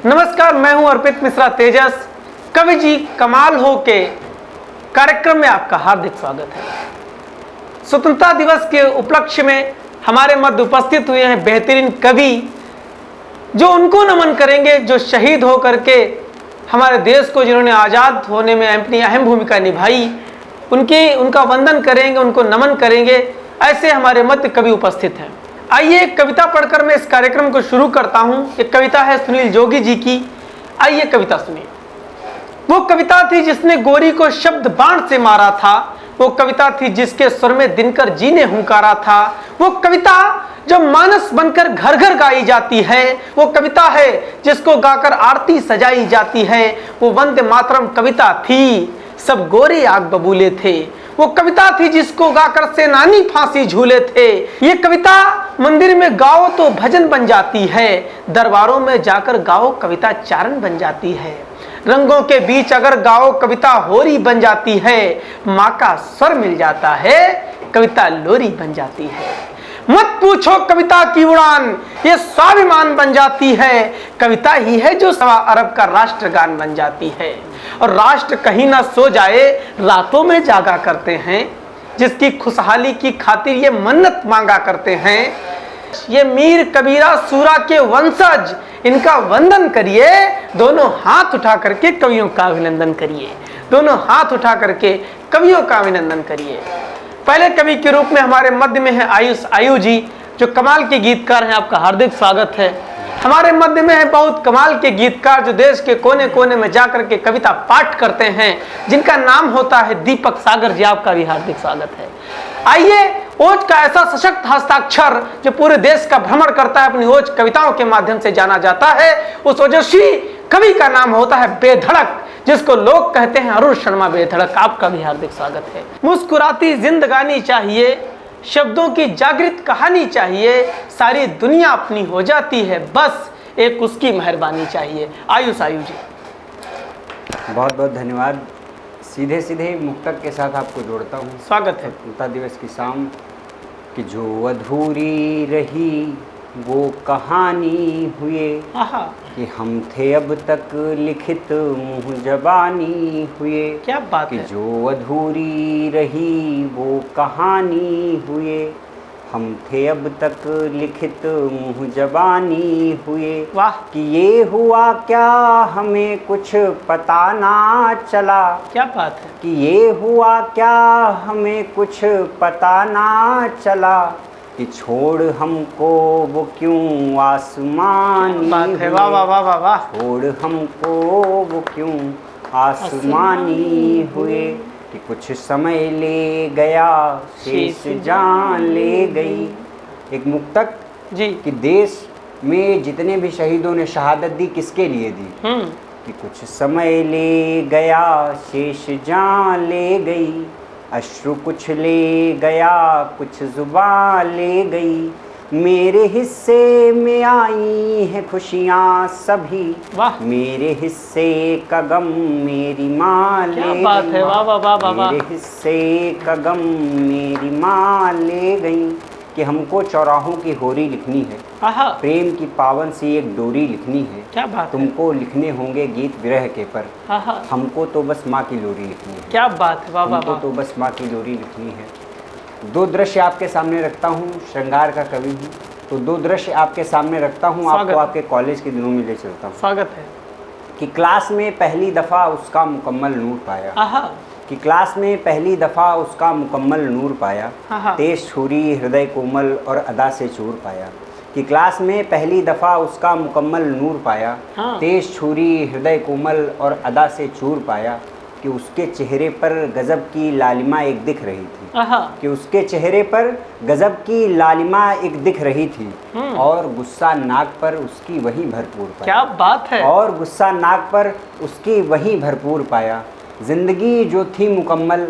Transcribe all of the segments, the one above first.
नमस्कार, मैं हूं अर्पित मिश्रा तेजस। कवि जी कमाल हो के कार्यक्रम में आपका हार्दिक स्वागत है। स्वतंत्रता दिवस के उपलक्ष्य में हमारे मध्य उपस्थित हुए हैं बेहतरीन कवि, जो उनको नमन करेंगे जो शहीद हो करके हमारे देश को, जिन्होंने आज़ाद होने में अपनी अहम भूमिका निभाई, उनका वंदन करेंगे, उनको नमन करेंगे। ऐसे हमारे मध्य कवि उपस्थित हैं। आइए एक कविता पढ़कर मैं इस कार्यक्रम को शुरू करता हूं। एक कविता है सुनील जोगी जी की। आइए कविता सुनिए। वो कविता थी जिसने गोरी को शब्द बाण से मारा था। वो कविता थी जिसके स्वर में दिनकर जी ने हुंकारा था। वो कविता जो मानस बनकर घर घर गाई जाती है। वो कविता है जिसको गाकर आरती सजाई जाती है। वो वंदे मातरम कविता थी, सब गोरे आग बबूले थे। वो कविता थी जिसको गाकर सेनानी फांसी झूले थे। ये कविता मंदिर में गाओ तो भजन बन जाती है, दरबारों में जाकर गाओ कविता चारण बन जाती है। रंगों के बीच अगर गाओ कविता होरी बन जाती है। माँ का स्वर मिल जाता है, कविता लोरी बन जाती है। मत पूछो कविता की उड़ान, ये स्वाभिमान बन जाती है। कविता ही है जो 1.25 अरब का राष्ट्रगान बन जाती है। और राष्ट्र कहीं ना सो जाए, रातों में जागा करते हैं। जिसकी खुशहाली की खातिर ये मन्नत मांगा करते हैं। ये मीर कबीरा सूरा के वंशज, इनका वंदन करिए। दोनों हाथ उठा करके कवियों का अभिनंदन करिए। दोनों हाथ उठा करके कवियों का अभिनंदन करिए। पहले कवि के रूप में हमारे मध्य में है आयु जी, जो कमाल के गीतकार हैं। आपका हार्दिक स्वागत है। हमारे मध्य में है बहुत कमाल के गीतकार, जो देश के कोने कोने में जाकर के कविता पाठ करते हैं, जिनका नाम होता है दीपक सागर जी। आपका भी हार्दिक स्वागत है। आइए, ओज का ऐसा सशक्त हस्ताक्षर जो पूरे देश का भ्रमण करता है, अपनी ओज कविताओं के माध्यम से जाना जाता है, उस ओजस्वी कवि का नाम होता है बेधड़क, जिसको लोग कहते हैं अरुण शर्मा बेधड़क। आपका भी हार्दिक स्वागत है। मुस्कुराती जिंदगानी चाहिए, शब्दों की जागृत कहानी चाहिए। सारी दुनिया अपनी हो जाती है, बस एक उसकी मेहरबानी चाहिए। आयु जी। बहुत बहुत धन्यवाद। सीधे सीधे मुक्तक के साथ आपको जोड़ता हूँ। स्वागत है। स्वतंत्रता दिवस की शाम कि जो अधूरी रही वो कहानी हुए, कि हम थे अब तक लिखित मुँह जबानी हुए। क्या बात कि है। जो अधूरी रही वो कहानी हुए, हम थे अब तक लिखित मुँह जबानी हुए। वाह। कि ये हुआ क्या हमें कुछ पता ना चला। क्या बात है। कि ये हुआ क्या हमें कुछ पता ना चला। कि छोड़ हमको वो क्यों आसमानी बात है। वाह वाह वाह वाह वाह। छोड़ हमको वो क्यों आसमानी हुए। कि कुछ समय ले गया शेष जान ले गई। एक मुक्तक जी कि देश में जितने भी शहीदों ने शहादत दी, किसके लिए दी। कि कुछ समय ले गया शेष जान ले गई। अश्रु कुछ ले गया कुछ जुबान ले गई। मेरे हिस्से में आई हैं खुशियाँ सभी। वाह। मेरे हिस्से का गम मेरी माँ ले गई। बात है। वाह वाह वाह वाह। मेरे हिस्से का गम मेरी माँ ले गई। कि हमको चौराहों की होरी लिखनी है, प्रेम की पावन सी एक डोरी लिखनी है। क्या बात। तुमको लिखने होंगे गीत विरह के पर, हमको तो बस माँ की लोरी लिखनी है। क्या बात है। वाह वाह। हमको तो बस माँ की लोरी लिखनी है। दो दृश्य आपके सामने रखता हूँ, श्रृंगार का कवि हूँ, तो दो दृश्य आपके सामने रखता हूँ। आपको आपके कॉलेज के दिनों में ले चलता हूँ। स्वागत है। कि क्लास में पहली दफ़ा उसका मुकम्मल नूर पाया। कि क्लास में पहली दफ़ा उसका मुकम्मल नूर पाया। तेज छुरी हृदय कोमल और अदा से चूर पाया। कि क्लास में पहली दफ़ा उसका मुकम्मल नूर पाया। तेज छुरी हृदय कोमल और अदा से चूर पाया। कि उसके चेहरे पर गज़ब की लालिमा एक दिख रही थी। कि उसके चेहरे पर गज़ब की लालिमा एक दिख रही थी। और गुस्सा नाक पर उसकी वही भरपूर पाया। क्या बात है। और गुस्सा नाक पर उसकी वही भरपूर पाया। ज़िंदगी जो थी मुकम्मल,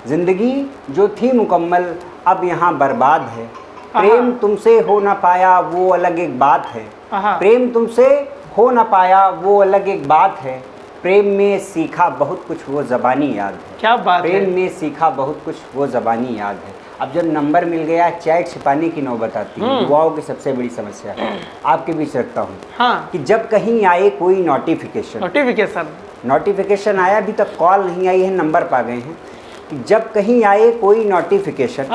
ज़िंदगी जो थी मुकम्मल अब यहाँ बर्बाद है। प्रेम तुमसे हो ना पाया वो अलग एक बात है। प्रेम तुमसे हो ना पाया वो अलग एक बात है। प्रेम में सीखा बहुत कुछ वो ज़बानी याद है। क्या बात है। प्रेम में सीखा बहुत कुछ वो ज़बानी याद है। अब जब नंबर मिल गया, चैट छिपाने की नौबत आती है, युवाओं की सबसे बड़ी समस्या है। आपके बीच रखता हूँ कि जब कहीं आए कोई नोटिफिकेशन आया, अभी तक कॉल नहीं आई है, नंबर पा गए हैं, कि जब कहीं आए कोई नोटिफिकेशन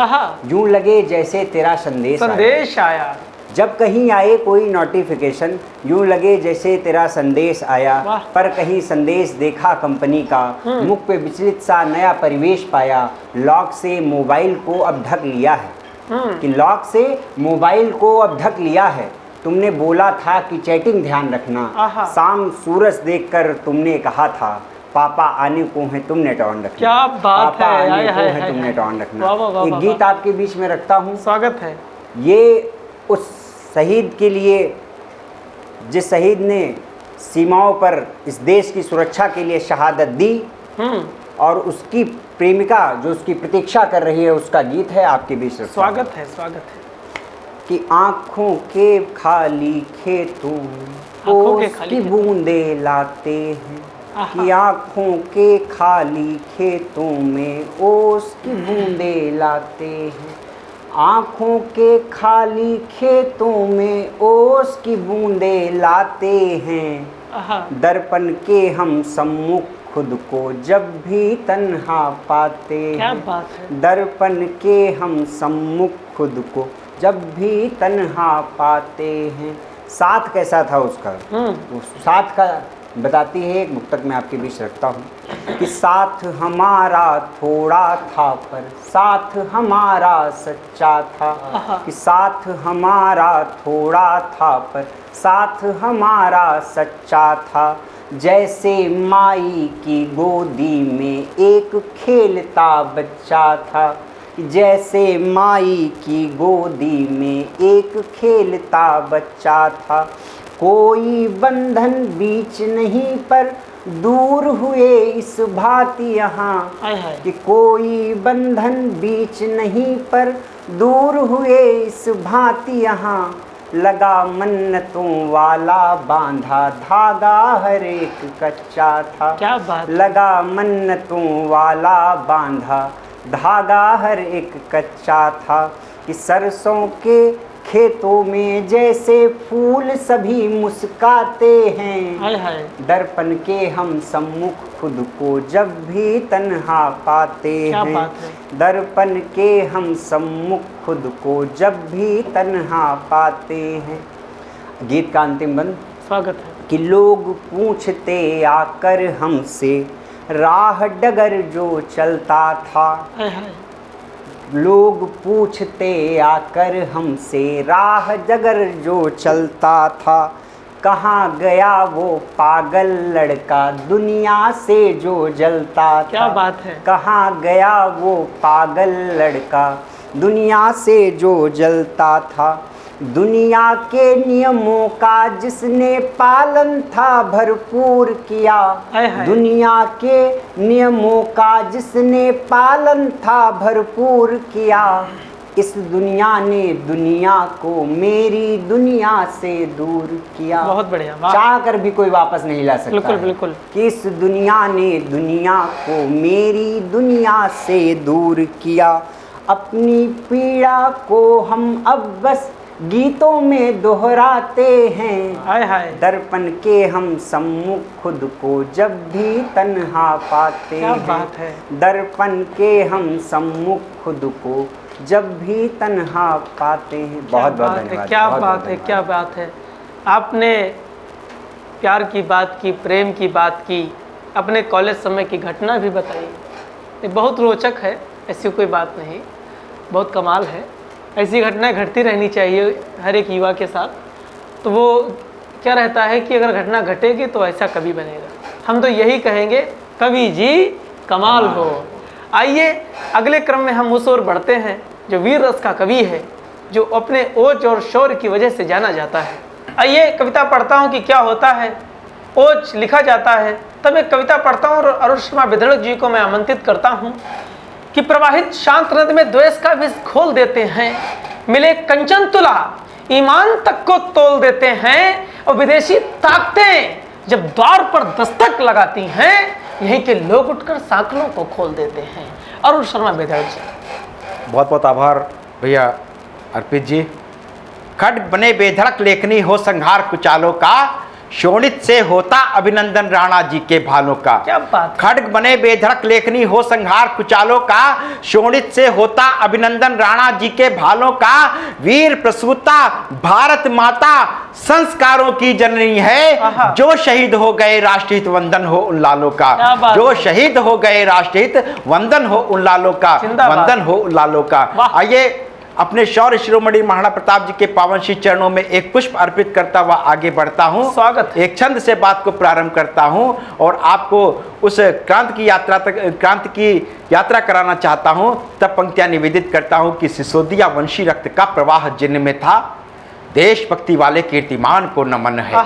यूं लगे जैसे तेरा संदेश आया। जब कहीं आए कोई नोटिफिकेशन यूं लगे जैसे तेरा संदेश आया, पर कहीं संदेश देखा कंपनी का, मुख पे विचलित सा नया परिवेश पाया, लॉक से मोबाइल को अब ढक लिया है, कि लॉक से मोबाइल को अब ढक लिया है। तुमने बोला था कि चैटिंग ध्यान रखना, शाम सूरज देखकर तुमने कहा था, पापा आने को है तुमने टॉन रखना। क्या बात पापा आने को है तुमने टॉन रखना। एक गीत आपके बीच में रखता हूँ, स्वागत है। ये उस शहीद के लिए जिस शहीद ने सीमाओं पर इस देश की सुरक्षा के लिए शहादत दी, और उसकी प्रेमिका जो उसकी प्रतीक्षा कर रही है, उसका गीत है आपके बीच। स्वागत है कि आँखों के खाली खेतों ओस की बूंदे लाते हैं, कि आँखों के खाली खेतों में ओस की बूंदे लाते हैं, आँखों के खाली खेतों में ओस की बूंदे लाते हैं, दर्पण के हम सम्मुख खुद को जब भी तन्हा पाते हैं, दर्पण के हम सम्मुख खुद को जब भी तन्हा पाते हैं। साथ कैसा था उसका, वो साथ का बताती है एक मुक्तक में आपके बीच रखता हूँ, कि साथ हमारा थोड़ा था पर साथ हमारा सच्चा था, कि साथ हमारा थोड़ा था पर साथ हमारा सच्चा था, जैसे माई की गोदी में एक खेलता बच्चा था, जैसे माई की गोदी में एक खेलता बच्चा था, कोई बंधन बीच नहीं पर दूर हुए इस भांति यहाँ, कि कोई बंधन बीच नहीं पर दूर हुए इस भांति यहाँ, लगा मन्नतों वाला बांधा धागा हर एक कच्चा था। क्या बात। लगा मन्नतों वाला बांधा धागा हर एक कच्चा था, कि सरसों के खेतों में जैसे फूल सभी मुस्काते हैं, दर्पण के हम सम्मुख खुद को जब भी तन्हा पाते हैं, दर्पण के हम सम्मुख खुद को जब भी तन्हा पाते हैं। गीत का अंतिम बंद। स्वागत है। कि लोग पूछते आकर हमसे राह डगर जो चलता था, लोग पूछते आकर हमसे राह डगर जो चलता था, कहाँ गया वो पागल लड़का दुनिया से जो जलता था। क्या बात है। कहाँ गया वो पागल लड़का दुनिया से जो जलता था, दुनिया के नियमों का जिसने पालन था भरपूर किया, दुनिया के नियमों का जिसने पालन था भरपूर किया, इस दुनिया ने दुनिया को मेरी दुनिया से दूर किया। बहुत बढ़िया। चाह कर भी कोई वापस नहीं ला सकता। बिल्कुल बिल्कुल। कि इस दुनिया ने दुनिया को मेरी दुनिया से दूर किया, अपनी पीड़ा को हम अब बस गीतों में दोहराते हैं, हाय हाय। दर्पण के हम सम्मुख खुद को जब भी तन्हा पाते हैं। बात है। दर्पण के हम सम्मुख खुद को जब भी तन्हा पाते हैं। बहुत बहुत धन्यवाद। क्या बात है, क्या बात है। आपने प्यार की बात की, प्रेम की बात की, अपने कॉलेज समय की घटना भी बताई। ये बहुत रोचक है, ऐसी कोई बात नहीं, बहुत कमाल है। ऐसी घटनाएं घटती रहनी चाहिए हर एक युवा के साथ। तो वो क्या रहता है कि अगर घटना घटेगी तो ऐसा कभी बनेगा। हम तो यही कहेंगे, कवि जी कमाल हो। आइए अगले क्रम में हम उस ओर बढ़ते हैं जो वीर रस का कवि है, जो अपने ओज और शौर्य की वजह से जाना जाता है। आइए कविता पढ़ता हूँ कि क्या होता है। ओज लिखा जाता है, तब एक कविता पढ़ता हूँ और अरुण शर्मा विदर्भ जी को मैं आमंत्रित करता हूँ कि प्रवाहित शांत नद में द्वेष का विष खोल देते हैं, मिले कंचन तुला ईमान तक को तोल देते हैं, और विदेशी ताकतें जब द्वार पर दस्तक लगाती हैं, यहीं के लोग उठकर सांकलों को खोल देते हैं। अरुण शर्मा विदर्भ जी। बहुत बहुत आभार भैया अर्पित जी। खड्ग बने बेधड़क लेखनी हो संहार कुचालों का, शोणित से होता अभिनंदन राणा जी के भालों का। क्या बात। खड्ग बने बेधड़क लेखनी हो संहार कुचालों का, शोणित से होता अभिनंदन राणा जी के भालों का। वीर प्रसूता भारत माता संस्कारों की जननी है, जो शहीद हो गए राष्ट्रहित वंदन हो उन लालों का। जो शहीद हो गए राष्ट्रहित वंदन हो उन लालों का, वंदन हो उन लालों का। आइए अपने शौर्य शिरोमणि महाराणा प्रताप जी के पावन श्री चरणों में एक पुष्प अर्पित करता हुआ आगे बढ़ता हूं। स्वागत। एक छंद से बात को प्रारंभ करता हूं और आपको उस क्रांति की यात्रा कराना चाहता हूं। तब पंक्तियां निवेदित करता हूं कि सिसोदिया वंशी रक्त का प्रवाह जिनमें था, देशभक्ति वाले कीर्तिमान को नमन है।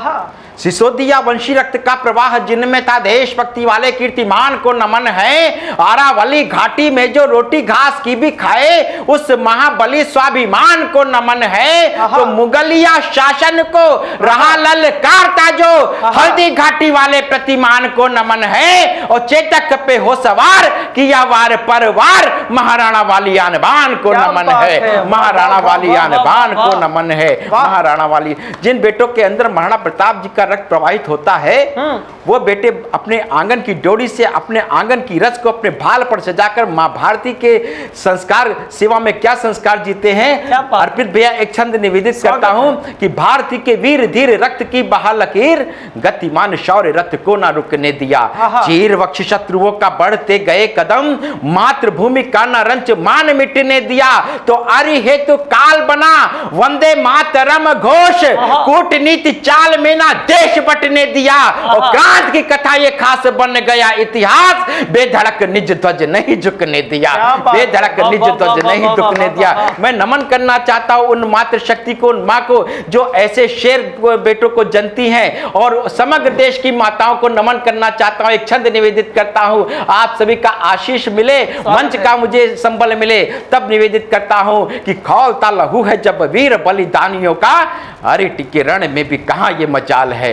सिसोदिया वंशी रक्त का प्रवाह जिनमें था, देशभक्ति वाले कीर्तिमान को नमन है। आरावली घाटी में जो रोटी घास की भी खाए, उस महाबली स्वाभिमान को नमन है। तो मुगलिया शासन को रहा ललकारता जो, हल्दी घाटी वाले प्रतिमान को नमन है। और चेतक पे हो सवार किया वार पर वार, महाराणा वाली आनबान को नमन है। महाराणा वाली आनबान को नमन है। महाराणा वाली, जिन बेटों के अंदर महाराणा प्रताप जी का रक्त प्रवाहित होता है, वो बेटे अपने आंगन की डोरी से अपने आंगन की रस को अपने भाल पर सजाकर मां भारती के संस्कार सेवा में क्या संस्कार जीते हैं। अर्पित भैया एक छंद निवेदित करता हूं कि भारती के वीर धीर रक्त की बहा लकीर, गतिमान शौर्य रथ को ना रुकने दिया। चीर वक्ष शत्रुओं का बढ़ते गए कदम, मातृभूमि का न रंच मान मिटने दिया। तो आर्य हेतु काल बना वंदे मातरम घोष, कूटनीति चाल में ना देश बटने दिया। और क्रांति की कथा ये खास बन गया इतिहास, बेधड़क निज ध्वज नहीं झुकने दिया। बेधड़क निज ध्वज नहीं झुकने दिया। मैं नमन करना चाहता हूं उन मातृशक्ति को, उन मां को जो ऐसे शेर बेटों को जनती हैं, और समग्र देश की माताओं को नमन करना चाहता हूं। एक छंद निवेदित करता हूं, आप सभी का आशीष मिले, मंच का मुझे संबल मिले, तब निवेदित करता हूं कि खौलता लहू है जब वीर बलिदानियों का, अरे टिके रण में भी कहां ये मजाल है।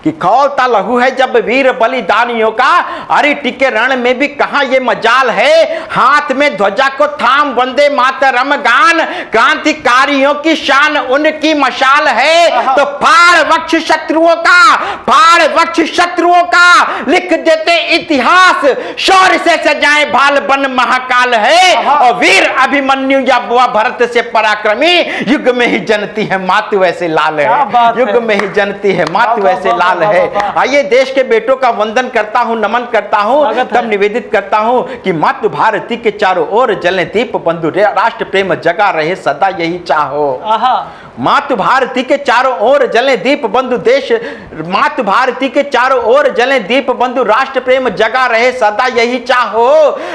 कि खौलता लहू है जब वीर बलिदानियों का, अरे टिके रण में भी कहां ये मजाल है। हाथ में ध्वजा को थाम वंदे मातरम गान, क्रांतिकारियों की शान उनकी मशाल है। तो फाड़ वक्ष शत्रुओं का, फाड़ वक्ष शत्रुओं का, लिख देते इतिहास, शौर्य से सजाए भाल बन महाकाल है। और वीर अभिमन्यु या बुआ भरत से पराक्रमी, युग में ही जनती है मातु ऐसे लाल है। युग में ही जनती है मातु ऐसे लाल है। आइए देश के बेटों का वंदन करता हूं, नमन करता हूं, तब निवेदित करता हूं कि मातृ भारती के चारों ओर जले दीप बंधु, राष्ट्र प्रेम जगा रहे सदा यही चाहो। मातृ भारती के चारों ओर जले दीप बंधु, देश मातृ भारती के चारों ओर जले दीप बंधु, राष्ट्र प्रेम जगा रहे सदा यही चाहो।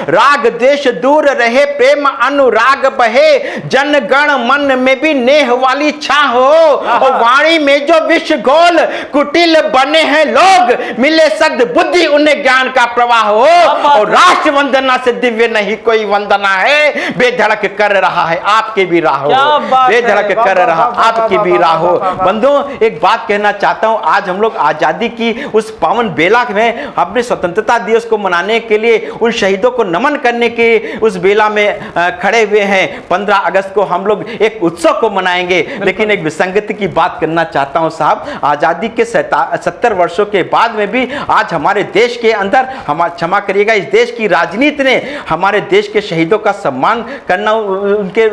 राग देश दूर रहे प्रेम अनुराग बहे, जन गण मन में भी नेह वाली छाहो। और वाणी में जो विष घोल कुटिल बने हैं लोग, मिले सद बुद्धि उन्हें ज्ञान का प्रवाह हो। और राष्ट्र वंदना से दिव्य नहीं कोई वंदना है, बेधड़क कर रहा है आपके भी राह हो, बेधड़क कर रहा आपकी भी राह हो। बंधुओं एक बात कहना चाहता हूं, आज हम लोग आजादी की उस पावन बेला में अपने स्वतंत्रता दिवस को मनाने के लिए, उन शहीदों को नमन करने के उस बेला में खड़े हुए हैं। 15 अगस्त को हम लोग एक उत्सव को मनाएंगे, लेकिन एक विसंगति की बात करना चाहता हूं साहब। आजादी के 70 वर्षों के बाद में भी आज हमारे देश के अंदर, क्षमा करिएगा, इस देश की राजनीति ने हमारे देश के शहीदों का सम्मान करना, उनके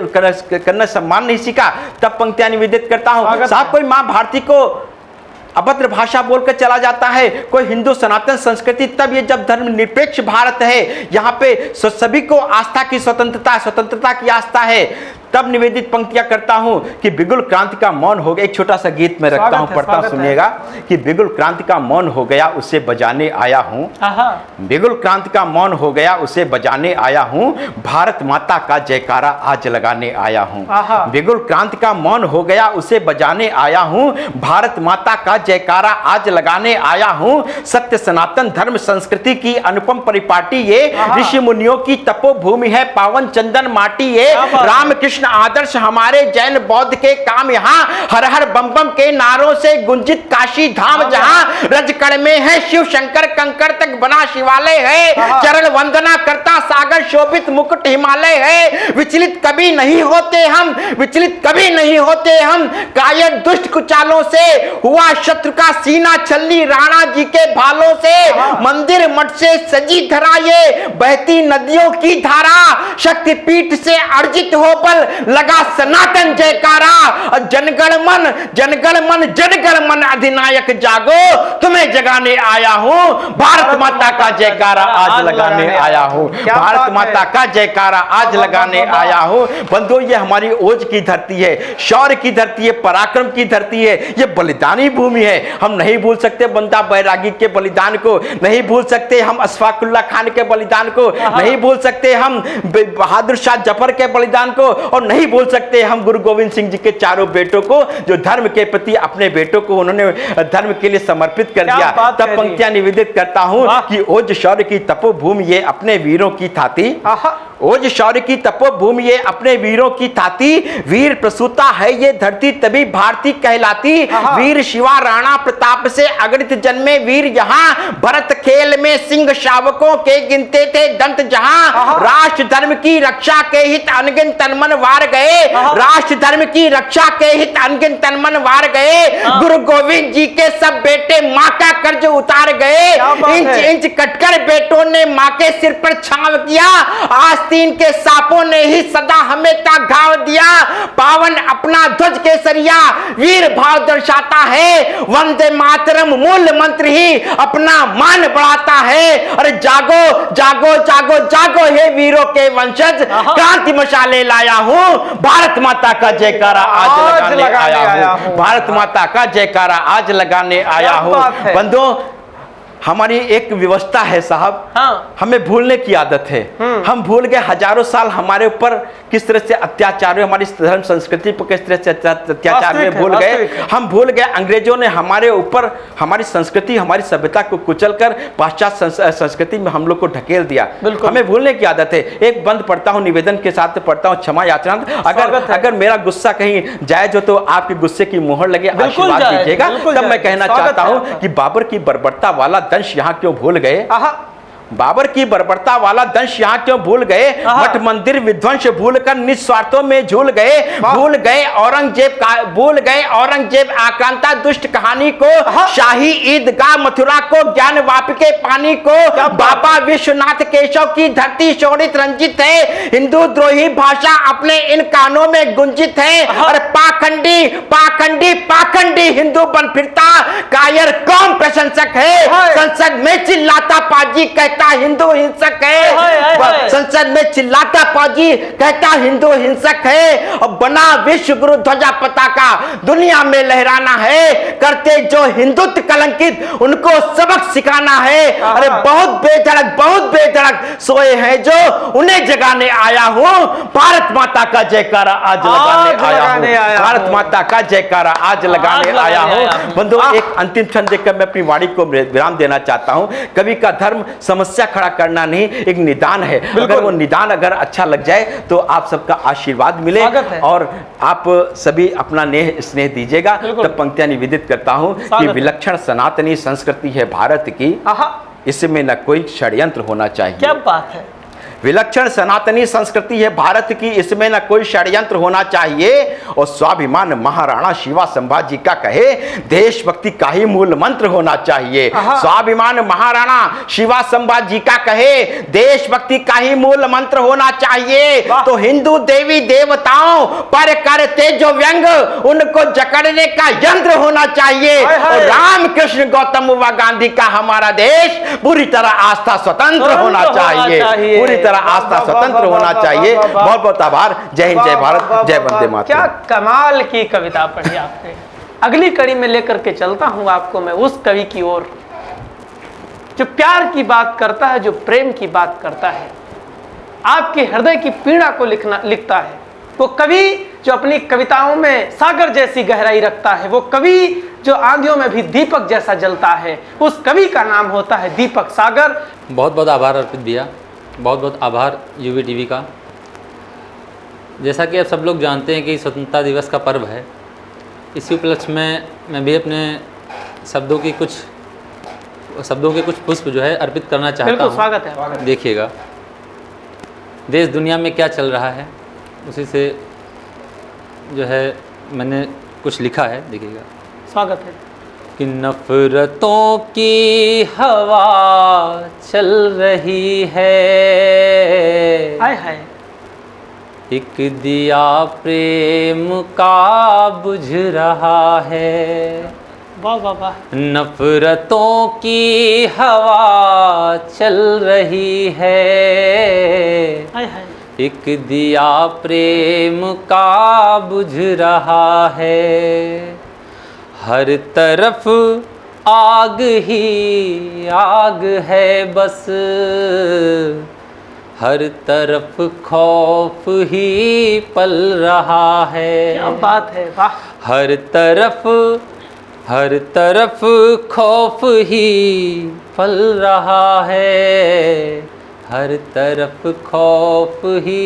करना सम्मान नहीं सीखा। तब पंक्तियां निवेदित करता हूं साहब, कोई मां भारती को अभद्र भाषा बोलकर चला जाता है, कोई हिंदू सनातन संस्कृति, तब ये जब धर्मनिरपेक्ष भारत है, यहाँ पे सभी को आस्था की स्वतंत्रता की आस्था है, तब निवेदित पंक्तियां करता हूं कि बिगुल क्रांति का मौन हो गया। एक छोटा सा गीत में रखता हूं, पढ़ता सुनिएगा कि बिगुल क्रांति का मौन हो गया उसे बजाने आया हूं। बिगुल क्रांति का मौन हो गया उसे बजाने आया हूं, भारत माता का जयकारा आज लगाने आया हूं। बिगुल क्रांति का मौन हो गया उसे बजाने आया हूं, भारत माता का जयकारा आज लगाने आया हूं। सत्य सनातन धर्म संस्कृति की अनुपम परिपाटी ये, ऋषि मुनियों की तपोभूमि है पावन चंदन माटी ये। रामकृष्ण कृष्ण आदर्श हमारे जैन बौद्ध के काम यहाँ, हर हर बम बम के नारों से गुंजित काशी धाम जहाँ, रजकड़ में है शिव शंकर कंकड़ तक बना शिवालय है, चरण वंदना करता सागर शोभित मुकुट हिमालय है। विचलित कभी नहीं होते हम, विचलित कभी नहीं होते हम, कायर दुष्ट कुचालों से हुआ शत्रु का सीना छलनी राणा जी के भालों से। मंदिर मठ से सजी धरा ये बहती नदियों की धारा, शक्तिपीठ से अर्जित हो बल लगा सनातन जयकारा। जनगण मन जनगण मन जनगण मन अधिनायक जागो, तुम्हें जगाने आया हूं, भारत माता का जयकारा आज लगाने आया हूं, भारत माता का जयकारा आज लगाने आया हूं। बंधुओं, ये हमारी ओज की धरती है, शौर्य की धरती है, पराक्रम की धरती है, ये बलिदानी भूमि है। हम नहीं भूल सकते बंदा बैरागी के बलिदान को, नहीं भूल सकते हम अशफाकुल्ला खान के बलिदान को, नहीं भूल सकते हम बहादुर शाह जफर के बलिदान को, और नहीं भूल सकते हम गुरु गोविंद सिंह जी के चारों बेटों को, जो धर्म के प्रति अपने बेटों को उन्होंने धर्म के लिए समर्पित कर दिया। तब पंक्तियां निवेदित करता हूं कि ओज शौर्य की तपोभूमि ये अपने वीरों की थाती, ओज शौर्य की तपोभूमि ये अपने वीरों की थाती, वीर प्रसूता है ये धरती तभी भारती कहलाती। वीर शिवा राणा प्रताप से अगणित जन्मे वीर यहाँ, भरत खेल में सिंह शावकों के गिनते थे दंत जहां। राष्ट्र धर्म की रक्षा के हित अनगिन तनमन वार गए, राष्ट्र धर्म की रक्षा के हित अनगिन तनमन वार गए। गुरु गोविंद जी के सब बेटे माँ का कर्ज उतार गए, इंच इंच कटकर बेटों ने माँ के सिर पर छांव किया। आस्तीन के सांपों ने ही सदा हमें ता घाव दिया, पावन अपना ध्वज केसरिया वीर भाव दर्शाता है। वंदे मातरम मूल मंत्र ही अपना मान बढ़ाता है। अरे जागो जागो जागो जागो हे वीरों के वंशज, क्रांति मशाले लाया हूं, भारत माता का जयकारा आज लगाने आया हूं, भारत माता का जयकारा आज लगाने आया हूं। बंधुओं, हमारी एक व्यवस्था है साहब, हमें भूलने की आदत है। हम भूल गए हजारों साल हमारे ऊपर किस तरह से अत्याचार हुए, हमारी धर्म संस्कृति पर किस तरह से अत्याचार हुए भूल गए। हम भूल गए अंग्रेजों ने हमारे ऊपर हमारी संस्कृति हमारी सभ्यता को कुचलकर पाश्चात्य संस्कृति में हम लोग को ढकेल दिया। हमें भूलने की आदत है। एक बंद पढ़ता हूँ, निवेदन के साथ पढ़ता हूँ, क्षमा याचना। अगर मेरा गुस्सा कहीं जायज हो तो आपके गुस्से की मोहर लगे, आशीर्वाद दीजिएगा। तब मैं कहना चाहता हूँ कि बाबर की बर्बरता वाला दंश यहाँ क्यों भूल गए, बाबर की बर्बरता वाला दंश यहाँ क्यों भूल गए। मठ मंदिर विध्वंस भूलकर निस्वार्थों में झूल गए, भूल गए औरंगजेब आक्रांता दुष्ट कहानी को, शाही ईदगाह मथुरा को, ज्ञान वाप के पानी को। बाबा विश्वनाथ केशव की धरती शोणित रंजित है, हिंदू द्रोही भाषा अपने इन कानों में गुंजित है। और पाखंडी पाखंडी पाखंडी हिंदू बन फिरता कायर कौन प्रशंसक है। संसद में चिल्लाता पाजी कहता हिंदू हिंसक है, संसद में चिल्लाता पाजी कहता हिंदू हिंसक है। और बना विश्व गुरु ध्वजा पताका दुनिया में लहराना है, करते जो हिंदुत्व कलंकित उनको सबक सिखाना है। अरे बहुत बेधड़क सोए हैं जो, उन्हें जगाने आया हूं, भारत माता का जयकारा आज लगाने आया हूं, भारत माता का जयकारा आज लगाने आया हूं। बंधुओं, एक अंतिम क्षण देकर मैं अपनी वाणी को विराम देना चाहता हूं। कवि का धर्म समस्या खड़ा करना नहीं, एक निदान है। अगर वो निदान अगर अच्छा लग जाए तो आप सबका आशीर्वाद मिले और आप सभी अपना स्नेह दीजिएगा। तब पंक्तियां निवेदित करता हूं कि विलक्षण सनातनी संस्कृति है भारत की, इसमें न कोई षड्यंत्र होना चाहिए। क्या बात है। विलक्षण सनातनी संस्कृति है भारत की, इसमें न कोई षड्यंत्र होना चाहिए। और स्वाभिमान महाराणा शिवा संभाजी का कहे, देशभक्ति का ही मूल मंत्र होना चाहिए। स्वाभिमान महाराणा शिवा संभाजी का कहे, देशभक्ति का ही मूल मंत्र होना चाहिए। तो हिंदू देवी देवताओं पर करते जो व्यंग, उनको जकड़ने का यंत्र होना चाहिए। और राम कृष्ण गौतम व गांधी का हमारा देश पूरी तरह आस्था स्वतंत्र होना चाहिए, पूरी आस्था स्वतंत्र होना चाहिए। बहुत बहुत आभार। जय हिंद, जय भारत, जय वंदे मातरम। क्या कमाल की कविता पढ़ी आपने। अगली कड़ी में लेकर के चलता हूं आपको मैं उस कवि की ओर जो प्यार की बात करता है, जो प्रेम की बात करता है, आपके हृदय की पीड़ा को लिखता है। वो कवि जो अपनी कविताओं में सागर जैसी गहराई रखता है, वो कवि जो आंधियों में भी दीपक जैसा जलता है, उस कवि का नाम होता है दीपक सागर। बहुत बहुत आभार अर्पित भैया, बहुत बहुत आभार यूवी टीवी का। जैसा कि आप सब लोग जानते हैं कि स्वतंत्रता दिवस का पर्व है, इसी उपलक्ष्य में मैं भी अपने शब्दों के कुछ पुष्प जो है अर्पित करना चाहता बिल्कुल, हूँ। स्वागत है। देखिएगा देश दुनिया में क्या चल रहा है, उसी से जो है मैंने कुछ लिखा है, देखिएगा। स्वागत है। कि नफरतों की हवा चल रही है, हाय हाय, एक दिया प्रेम का बुझ रहा है। वाह वाह वाह, नफरतों की हवा चल रही है, हाय हाय, एक दिया प्रेम का बुझ रहा है। हर तरफ आग ही आग है बस, हर तरफ खौफ ही पल रहा है। क्या बात है, वाह। हर तरफ खौफ ही पल रहा है, हर तरफ खौफ ही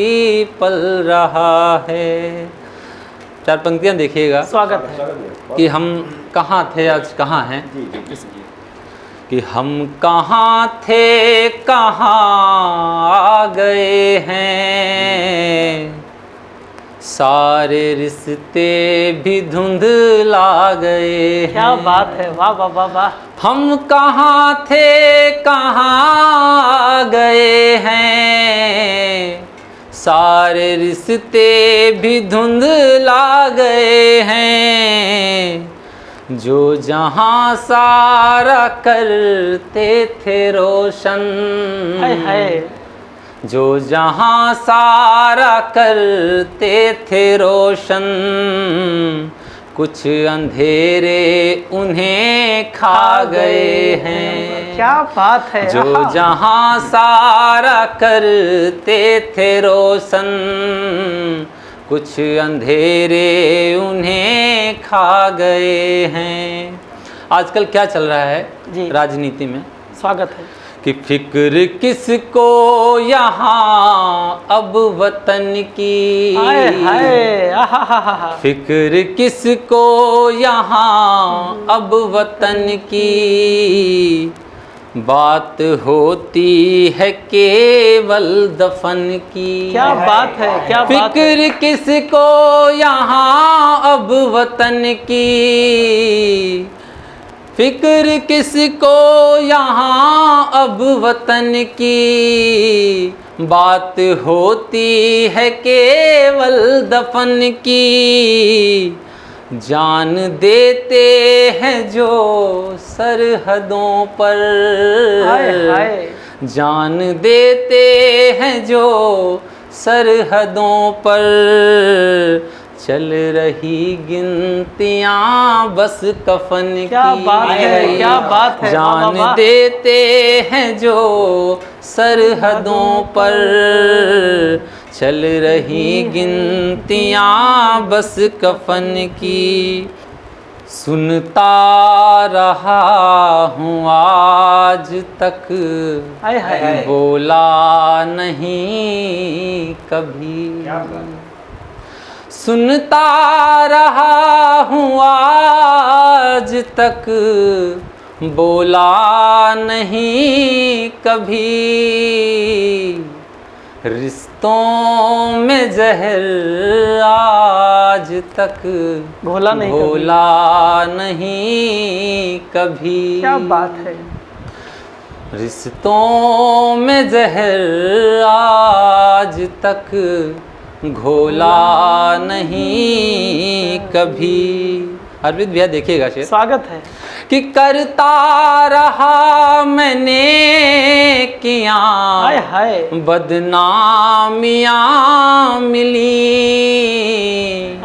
पल रहा है। 4 पंक्तियाँ देखिएगा। स्वागत है। कि हम कहाँ थे आज कहाँ हैं, कि हम कहाँ थे कहाँ आ गए हैं, सारे रिश्ते भी धुंधला गए क्या हैं। बात है, वाह वाह वाह वाह। हम कहाँ थे कहाँ आ गए हैं, सारे रिश्ते भी धुंधला गए हैं। जो जहाँ सारा करते थे रोशन, हाय हाय, जो जहाँ सारा करते थे रोशन, कुछ अंधेरे उन्हें खा गए हैं। क्या बात है। जो आहा। जहाँ सारा करते थे रोशन, कुछ अंधेरे उन्हें खा गए हैं। आजकल क्या चल रहा है जी। राजनीति में, स्वागत है। कि फिक्र किसको यहाँ अब वतन की, हाय हाय, आहा, फिक्र किसको यहाँ अब वतन की, बात होती है केवल दफन की। क्या बात है, क्या बात है। फिक्र किसको यहाँ अब वतन की, फिक्र किसको यहाँ अब वतन की, बात होती है केवल दफन की। जान देते हैं जो सरहदों पर, हाय हाय, जान देते हैं जो सरहदों पर, चल रही गिनतियाँ बस कफन की। क्या बात है, क्या बात है। जान वाह, वाह, वाह। देते हैं जो सरहदों पर, चल रही गिनतियाँ बस कफन की। सुनता रहा हूँ आज तक, हाय हाय, बोला नहीं कभी। सुनता रहा हूँ आज तक, बोला नहीं कभी। रिश्तों में जहर आज तक भोला नहीं कभी। भोला नहीं कभी। क्या बात है। रिश्तों में जहर आज तक घोला नहीं कभी। अरविंद भैया देखिएगा शेर। स्वागत है। कि करता रहा मैंने किया, हाय हाय, बदनामियाँ मिली।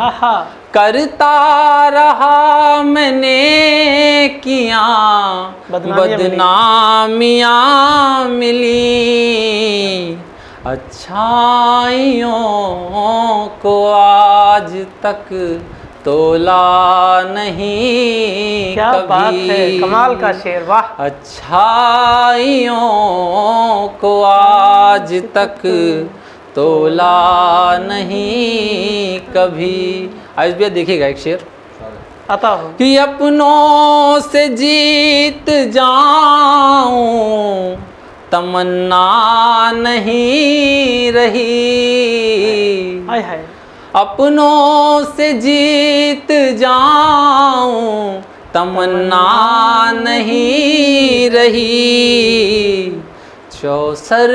आहा, करता रहा मैंने किया, बदनामियाँ मिली। अच्छाइयों को आज तक तोला नहीं क्या कभी। बात है, कमाल का शेर, वाह। अच्छाइयों को आज तक तोला नहीं कभी। आयुष भैया देखिएगा एक शेर आता हो कि अपनों से जीत जाऊं तमन्ना नहीं रही। हाय हाय अपनों से जीत जाऊं तमन्ना नहीं रही। चौसर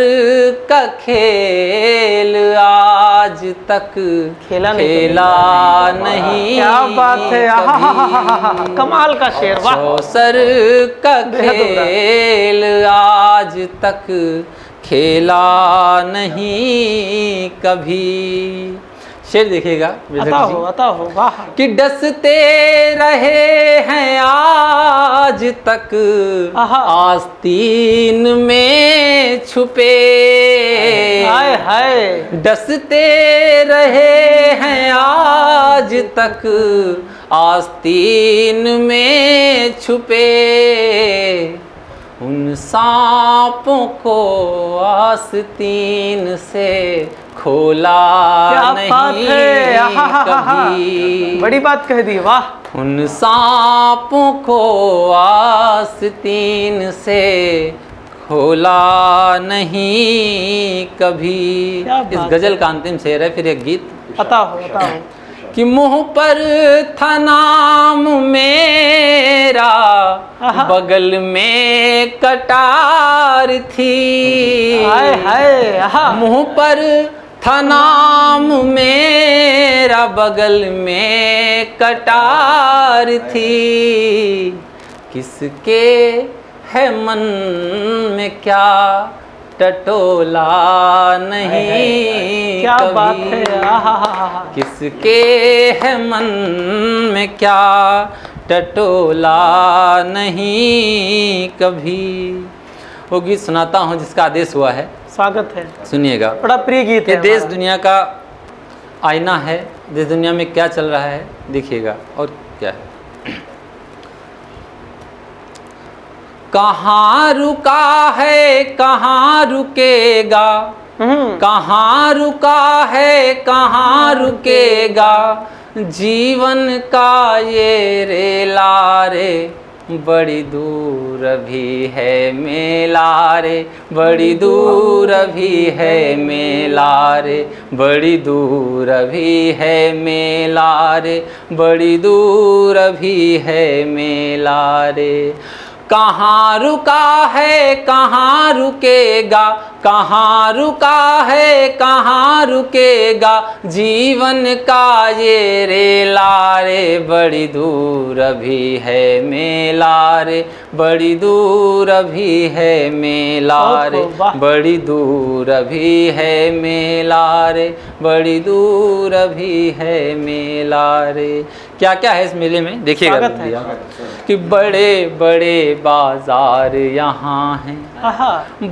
का खेल आज तक खेला नहीं क्या बात है, कभी। कमाल का शेर, वाह। चौसर का खेल आज तक खेला नहीं कभी। शेर देखिएगा आता हो वाह। कि डसते रहे हैं आज तक आस्तीन में छुपे। हाय हाय डसते रहे हैं आज तक आस्तीन में छुपे। उन सांपों को आस्तीन से खोला नहीं कभी। बड़ी बात कह दी, वाह। उन सांपों को आस्तीन से खोला नहीं कभी। इस गजल का अंतिम शेर है, फिर एक गीत। पता हो कि मुंह पर था नाम मेरा बगल में कटार थी। हाय हाय मुंह पर था नाम मेरा बगल में कटार थी। किसके है मन में क्या टटोला नहीं क्या कभी। बात है, किसके है मन में क्या टटोला नहीं कभी। वो गीत सुनाता हूँ जिसका आदेश हुआ है, स्वागत है। सुनिएगा। बड़ा प्रिय गीत है। देश दुनिया का आईना है, देश दुनिया में क्या चल रहा है देखिएगा। और क्या है, कहाँ रुका है कहाँ रुकेगा, कहाँ रुका है कहाँ रुकेगा। जीवन का ये रेला रे बड़ी दूर अभी है मेला रे, बड़ी दूर अभी है मेला रे, बड़ी दूर अभी है मेला रे, बड़ी दूर अभी है मेला रे। कहाँ रुका है कहाँ रुकेगा, कहाँ रुका है कहाँ रुकेगा। जीवन का ये रेला रे बड़ी दूर अभी है मेला रे, बड़ी दूर अभी है मेला रे, बड़ी दूर अभी है मेला रे, बड़ी दूर अभी है मेला रे। क्या क्या है इस मेले में देखिएगा कि बड़े बड़े बाजार यहाँ हैं,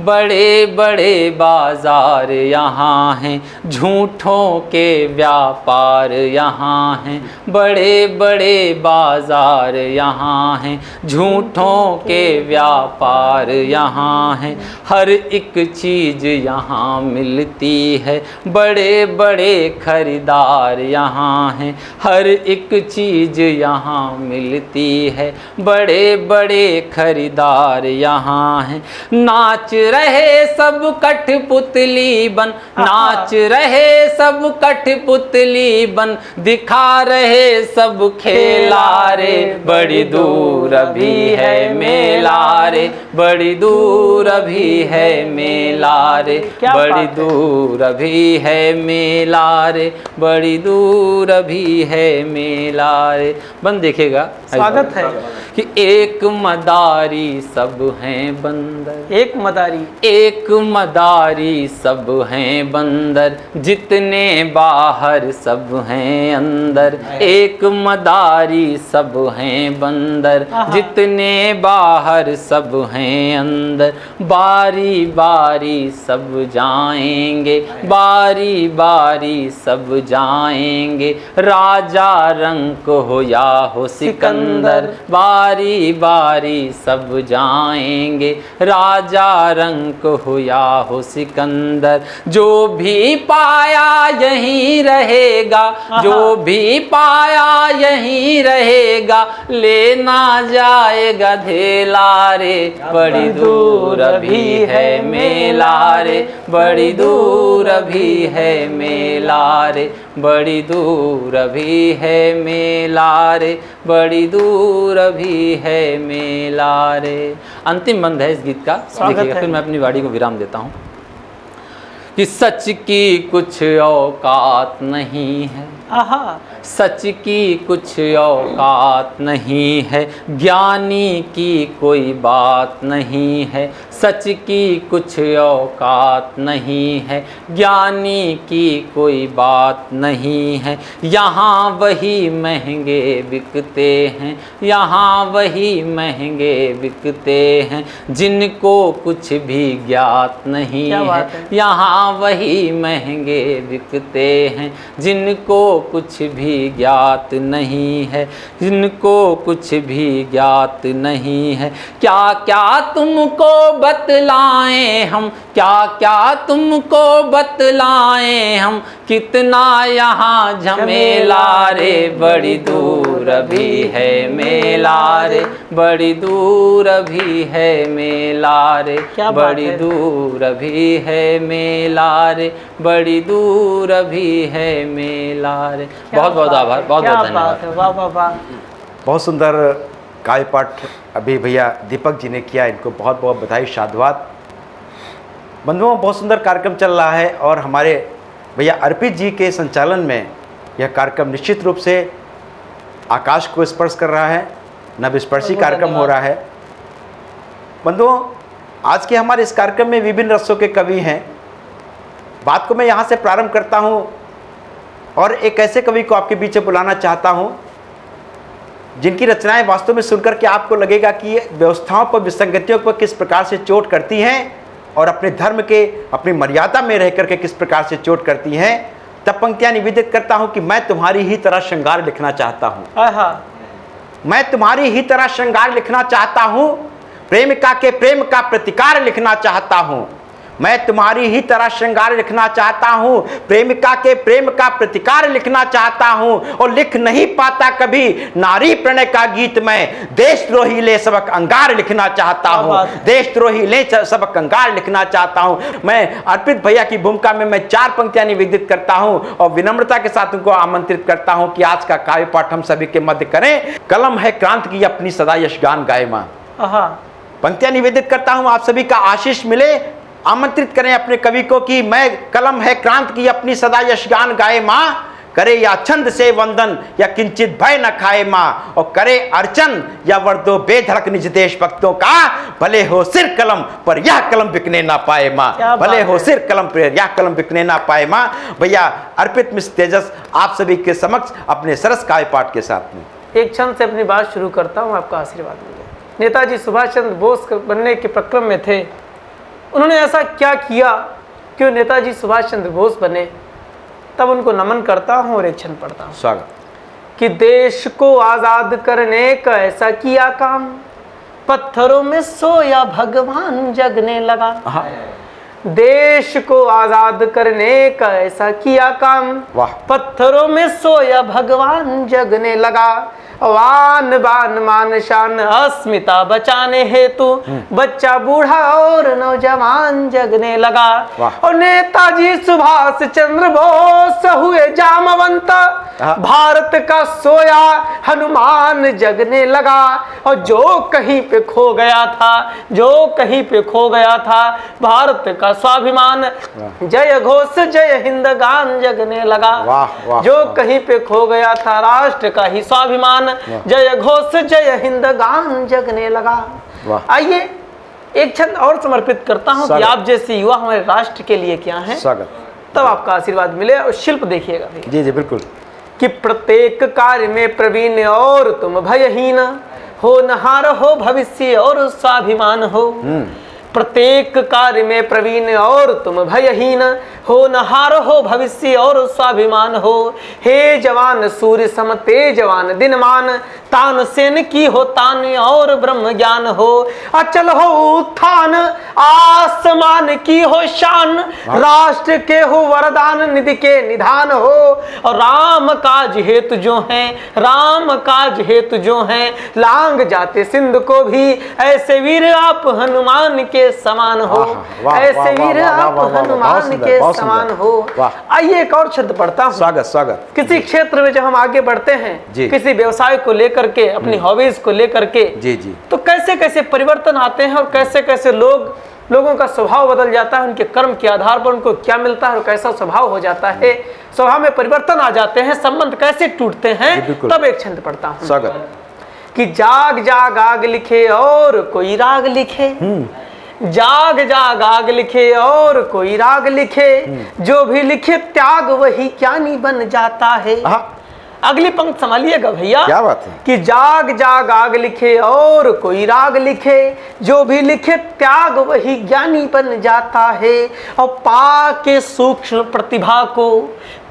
बड़े बड़े बाजार यहाँ हैं। झूठों के व्यापार यहाँ हैं, बड़े बड़े बाजार यहाँ हैं। झूठों के व्यापार यहाँ हैं। हर एक चीज़ यहाँ मिलती है, बड़े बड़े खरीदार यहाँ हैं। हर एक चीज़ यहाँ मिलती है, बड़े बड़े खरीदार यहाँ हैं। नाच रहे सब कठपुतली बन, नाच रहे सब कठपुतली बन। दिखा रहे सब खेला रे बड़ी दूर अभी है मेला रे, बड़ी दूर अभी है मेला रे, बड़ी दूर अभी है मेला रे, बड़ी दूर अभी है मेला रे। बन देखेगा, स्वागत है कि एक मदारी सब हैं बंदर, एक मदारी, एक मदारी सब हैं बंदर। जितने बाहर सब हैं अंदर, एक मदारी सब हैं बंदर। जितने बाहर सब हैं अंदर। बारी बारी सब जाएंगे, बारी बारी सब जाएंगे। राजा रंक हो या हो सिकंदर, बारी बारी सब जाएंगे। राजा राजा रंक हो या हो सिकंदर, जो भी पाया यहीं रहेगा, जो भी पाया यहीं रहेगा, लेना जाएगा धेला रे, बड़ी दूर अभी है मेला रे, बड़ी दूर अभी है मेला रे, बड़ी दूर अभी है मेला रे, बड़ी दूर अभी है मेला रे। अंतिम बंद है इस गीत का, देखिएगा, फिर मैं अपनी वाणी को विराम देता हूँ। कि सच की कुछ औकात नहीं है, सच की कुछ औकात नहीं है, ज्ञानी की कोई बात नहीं है, सच की कुछ औकात नहीं है, ज्ञानी की कोई बात नहीं है। यहाँ वही महंगे बिकते हैं, यहाँ वही महंगे बिकते हैं, जिनको कुछ भी ज्ञात नहीं है, यहाँ वही महंगे बिकते हैं, जिनको कुछ भी ज्ञात नहीं है, जिनको कुछ भी ज्ञात नहीं है। क्या क्या तुमको बतलाएं हम, क्या क्या तुमको बतलाएं हम, कितना यहाँ झमेला रे, बड़ी दूर अभी है मेला रे, बड़ी दूर अभी है मेला रे, बड़ी दूर अभी है मेला रे, बड़ी दूर अभी है मेला रे। बहुत बहुत आभार, बहुत बहुत धन्यवाद। वाह वाह वाह, बहुत सुंदर काव्य पाठ अभी भैया दीपक जी ने किया, इनको बहुत बहुत बधाई, साधुवाद। बंधुओं, बहुत सुंदर कार्यक्रम चल रहा है और हमारे भैया अर्पित जी के संचालन में यह कार्यक्रम निश्चित रूप से आकाश को स्पर्श कर रहा है, नवस्पर्शी कार्यक्रम हो रहा है। बंधुओं, आज के हमारे इस कार्यक्रम में विभिन्न रसों के कवि हैं। बात को मैं यहाँ से प्रारंभ करता हूँ और एक ऐसे कवि को आपके बीच बुलाना चाहता हूँ जिनकी रचनाएं वास्तव में सुनकर के आपको लगेगा कि ये व्यवस्थाओं पर, विसंगतियों पर किस प्रकार से चोट करती हैं और अपने धर्म के, अपनी मर्यादा में रह करके किस प्रकार से चोट करती हैं। तब पंक्तियां निवेदित करता हूँ कि मैं तुम्हारी ही तरह श्रृंगार लिखना चाहता हूँ, मैं तुम्हारी ही तरह श्रृंगार लिखना चाहता हूँ, प्रेमिका के प्रेम का प्रतिकार लिखना चाहता हूँ, मैं तुम्हारी ही तरह श्रृंगार लिखना चाहता हूँ, प्रेमिका के प्रेम का प्रतिकार लिखना चाहता हूँ, और लिख नहीं पाता कभी नारी प्रणय का गीत मैं, देशद्रोही ले सबक अंगार लिखना चाहता हूँ, देशद्रोही ले सबक अंगार लिखना चाहता हूँ। मैं अर्पित भैया की भूमिका में मैं 4 पंक्तियां निवेदित करता हूँ और विनम्रता के साथ उनको आमंत्रित करता हूँ कि आज का काव्य पाठ हम सभी के मध्य करें। कलम है क्रांति की अपनी सदा यशगान गाए माँ। पंक्तियां निवेदित करता हूँ, आप सभी का आशीष मिले। आमंत्रित करें अपने कवि को कि मैं कलम है क्रांति की अपनी सदा यशगान गाए माँ, करे या छंद से वंदन या किंचित भय न खाए माँ, और करे अर्चन या वर्दो बेधड़क निज देश भक्तों का, भले हो सिर कलम पर यह कलम बिकने ना पाए माँ, भले हो सिर कलम पर यह कलम बिकने ना पाए माँ। भैया अर्पित मिस तेजस आप सभी के समक्ष अपने सरस काव्य पाठ के साथ में एक क्षण से अपनी बात शुरू करता हूँ, आपका आशीर्वाद मिले। नेताजी सुभाष चंद्र बोस बनने के प्रक्रम में थे, उन्होंने ऐसा क्या किया कि नेताजी सुभाष चंद्र बोस बने, तब उनको नमन करता हूँ और एक क्षण पढ़ता हूँ। स्वागत। कि देश को आजाद करने का ऐसा किया काम, पत्थरों में सोया भगवान जगने लगा। देश को आजाद करने का ऐसा किया काम, पत्थरों में सोया भगवान जगने लगा। वान बान मान शान अस्मिता बचाने हेतु बच्चा बूढ़ा और नौजवान जगने लगा। और नेताजी सुभाष चंद्र बोस हुए जामवंत, भारत का सोया हनुमान जगने लगा। और जो कहीं पे खो गया था, जो कहीं पे खो गया था भारत का स्वाभिमान, जय घोष जय हिंद गान जगने लगा। जो कहीं पे खो गया था राष्ट्र का ही स्वाभिमान, जय घोष जय हिंद गान जगने लगा। आइए एक छंद और समर्पित करता हूं कि आप जैसे युवा हमारे राष्ट्र के लिए क्या हैं, तब आपका आशीर्वाद मिले। और शिल्प देखिएगा जी जी बिल्कुल, कि प्रत्येक कार्य में प्रवीण और तुम भयहीन, होनहार हो भविष्य और स्वाभिमान हो। प्रत्येक कार्य में प्रवीण और तुम भयहीन, होनहार हो भविष्य और स्वाभिमान हो। हे जवान सूर्य सम तेजवान दिनमान, तान सेन की हो तान और ब्रह्म ज्ञान हो। अचल हो उत्थान आसमान की हो शान, राष्ट्र के हो वरदान निधि के निधान हो। और राम काज हेतु जो हैं, राम काज हेतु जो हैं, लांग जाते सिंध को भी, ऐसे वीर आप हनुमान के समान हो। ऐसे वीर आप हनुमान के समान हो। आइए एक और शब्द पढ़ता हूँ। स्वागत स्वागत। किसी क्षेत्र में जब हम आगे बढ़ते हैं, किसी व्यवसाय को लेकर के, अपनी हॉबीज को लेकर के, जी जी, तो कैसे कैसे परिवर्तन आते हैं और कैसे कैसे लोगों का स्वभाव बदल जाता है, उनके कर्म के आधार पर उनको क्या मिलता है और कैसा स्वभाव हो जाता है, स्वभाव में परिवर्तन आ जाते हैं, संबंध कैसे टूटते हैं। तब एक छंद पढ़ता हूँ। स्वागत। कि जाग जाग आग लिखे और कोई राग लिखे, जाग जाग आग लिखे और कोई राग लिखे, जो भी लिखे त्याग वही ज्ञानी बन जाता है। अगली पंक्ति संभालिएगा भैया, क्या बात है। कि जाग जाग आग लिखे और कोई राग लिखे, जो भी लिखे त्याग वही ज्ञानी बन जाता है। और पा के सूक्ष्म प्रतिभा को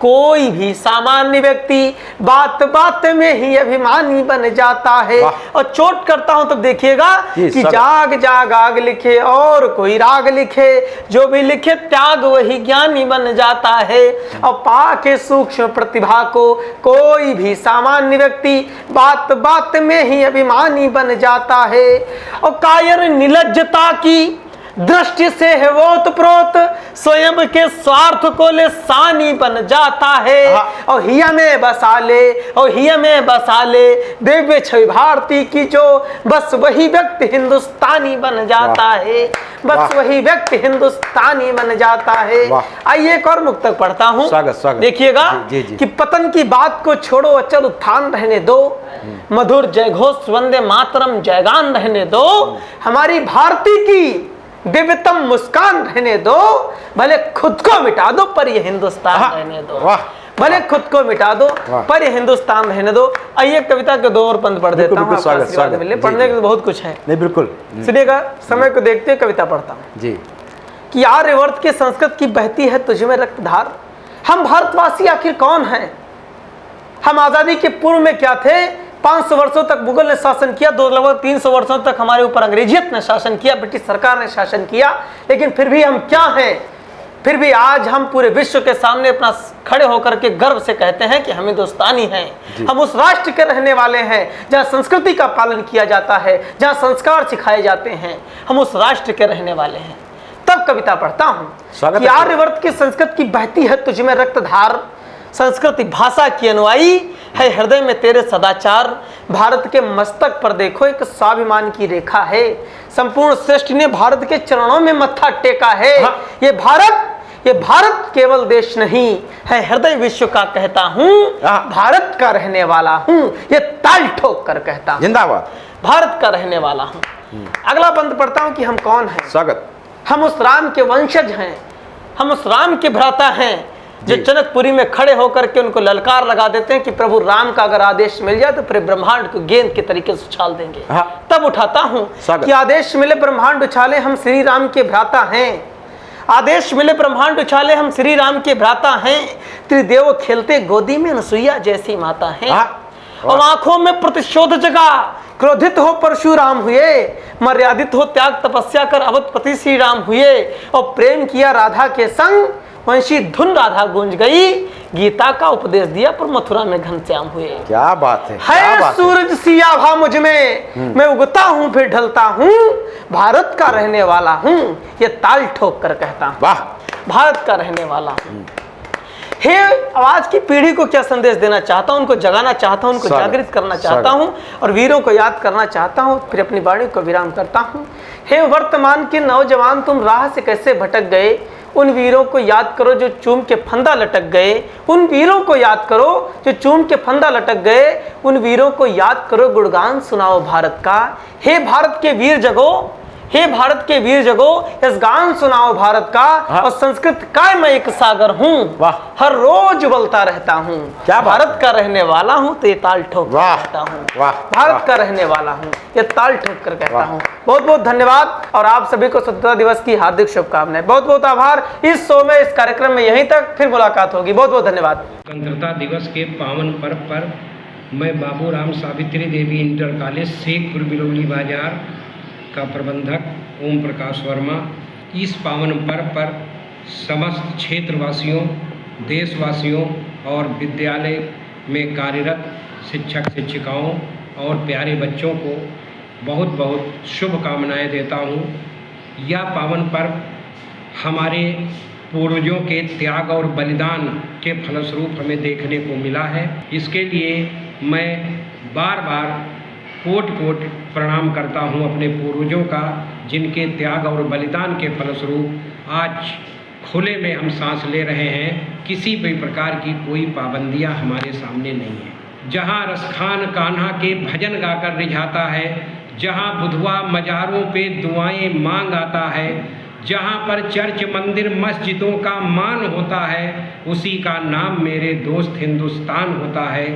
कोई भी सामान्य व्यक्ति बात बात में ही अभिमानी बन जाता है। और चोट करता हूं तब देखिएगा कि जाग जाग आग लिखे और कोई राग लिखे, जो भी लिखे त्याग वही ज्ञानी बन जाता है। और पा के सूक्ष्म प्रतिभा को कोई भी सामान्य व्यक्ति बात बात में ही अभिमानी बन जाता है। और कायर निर्लज्जता की दृष्टि से है ओतप्रोत, स्वयं के स्वार्थ को ले सानी बन जाता है। और हिया में बसा ले, और हिया में बसा ले दिव्य छवि भारती की, जो बस वही व्यक्ति हिंदुस्तानी बन जाता है, बस वही व्यक्ति हिंदुस्तानी बन जाता है। आइए एक और मुक्तक पढ़ता हूँ। देखिएगा कि पतन की बात को छोड़ो, अचल उत्थान रहने दो, मधुर जय घोष वंदे मातरम जयगान रहने दो। हमारी भारती की दिव्यतम मुस्कान रहने दो, भले खुद को मिटा दो पर ये हिंदुस्तान रहने दो। भले खुद को मिटा दो पर ये हिंदुस्तान रहने दो। आइए कविता के दो और पंक्ति पढ़ देता हूँ, पढ़ने के बहुत कुछ है। नहीं बिल्कुल सुनिएगा, समय को देखते कविता पढ़ता हूँ जी। कि आर्यवर्त के संस्कृत की बहती है तुझ में रक्तधार। हम भारतवासी आखिर कौन हैं? हम आजादी के पूर्व में क्या थे? 500 वर्षों तक मुगल ने शासन किया, लगभग 300 वर्षों तक हमारे ऊपर अंग्रेजियत ने शासन किया, ब्रिटिश सरकार ने शासन किया, लेकिन फिर भी हम क्या हैं? फिर भी आज हम पूरे विश्व के सामने अपना खड़े होकर के गर्व से कहते हैं कि हम हिंदुस्तानी हैं। हम उस राष्ट्र के रहने वाले हैं जहाँ संस्कृति का पालन किया जाता है, जहाँ संस्कार सिखाए जाते हैं। हम उस राष्ट्र के रहने वाले हैं। तब कविता पढ़ता हूँ कि आर्यवर्त की संस्कृत की बहती है तुझ में रक्तधार, संस्कृति भाषा की अनुयायी है हृदय में तेरे सदाचार। भारत के मस्तक पर देखो एक स्वाभिमान की रेखा है, संपूर्ण सृष्टि ने भारत के चरणों में मत्था टेका है। ये भारत केवल देश नहीं है, हृदय विश्व का कहता हूँ, भारत का रहने वाला हूँ, ये ताल ठोक कर कहता हूँ, जिंदाबाद, भारत का रहने वाला हूँ। अगला बंद पढ़ता हूँ कि हम कौन हैं। स्वागत। हम उस राम के वंशज हैं, हम उस राम के भ्राता हैं जो जनकपुरी में खड़े होकर के उनको ललकार लगा देते हैं कि प्रभु राम का अगर आदेश मिल जाए तो पूरे ब्रह्मांड को गेंद के तरीके से उछाल देंगे। तब उठाता हूं कि आदेश मिले ब्रह्मांड उछाले, हम श्री राम के भ्राता हैं। आदेश मिले ब्रह्मांड उछाले, हम श्री राम के भ्राता हैं। त्रिदेव खेलते गोदी में अनुसुईया जैसी माता हैं। और आंखों में प्रतिशोध जगा, क्रोधित हो परशुराम हुए, मर्यादित हो त्याग तपस्या कर अवधपति श्री राम हुए। और प्रेम किया राधा के संग, वंशी धुन राधा गूंज गई, गीता का उपदेश दिया पर मथुरा में घनश्याम हुए। क्या बात है, है सूरज सिया भा मुझ में, मैं उगता हूँ फिर ढलता हूँ, भारत का रहने वाला हूँ, ये ताल ठोक कर कहता हूँ, वाह, भारत का रहने वाला हूँ। हे आज की पीढ़ी को क्या संदेश देना चाहता हूँ, उनको जगाना चाहता हूँ, उनको जागृत करना चाहता हूँ और वीरों को याद करना चाहता हूँ। फिर अपनी वाणी को विराम करता हूँ। हे वर्तमान के नौजवान, तुम राह से कैसे भटक गए, उन वीरों को याद करो जो चूम के फंदा लटक गए। उन वीरों को याद करो जो चूम के फंदा लटक गए, उन वीरों को याद करो, गुणगान सुनाओ भारत का। हे भारत के वीर जगो, हे भारत के वीर जगो, इस गान सुनाओ भारत का, हाँ। और संस्कृत का मैं एक सागर हूँ, वाह। हर रोज उबलता रहता हूँ। क्या बात भारत का रहने वाला हूँ तो ये ताल ठोक कर वाह, कहता हूँ। वाह, भारत वाह। का रहने वाला हूँ, ये ताल ठोक कर कहता वाह। हूँ। बहुत बहुत धन्यवाद और आप सभी को स्वतंत्रता दिवस की हार्दिक शुभकामनाएं। बहुत बहुत आभार। इस शो में, इस कार्यक्रम में यहीं तक, फिर मुलाकात होगी। बहुत बहुत धन्यवाद। स्वतंत्रता दिवस के पावन पर्व पर मैं बाबूराम सावित्री देवी इंटर कॉलेज शेखपुर बिरौली बाजार का प्रबंधक ओम प्रकाश वर्मा इस पावन पर्व पर समस्त क्षेत्रवासियों, देशवासियों और विद्यालय में कार्यरत शिक्षक शिक्षिकाओं और प्यारे बच्चों को बहुत बहुत शुभकामनाएं देता हूं। यह पावन पर्व हमारे पूर्वजों के त्याग और बलिदान के फलस्वरूप हमें देखने को मिला है। इसके लिए मैं बार बार कोटि कोटि प्रणाम करता हूं अपने पूर्वजों का, जिनके त्याग और बलिदान के फलस्वरूप आज खुले में हम सांस ले रहे हैं। किसी भी प्रकार की कोई पाबंदियां हमारे सामने नहीं है। जहां रसखान कान्हा के भजन गाकर रिझाता है, जहां बुधवा मजारों पे दुआएं मांग आता है, जहाँ पर चर्च मंदिर मस्जिदों का मान होता है, उसी का नाम मेरे दोस्त हिंदुस्तान होता है।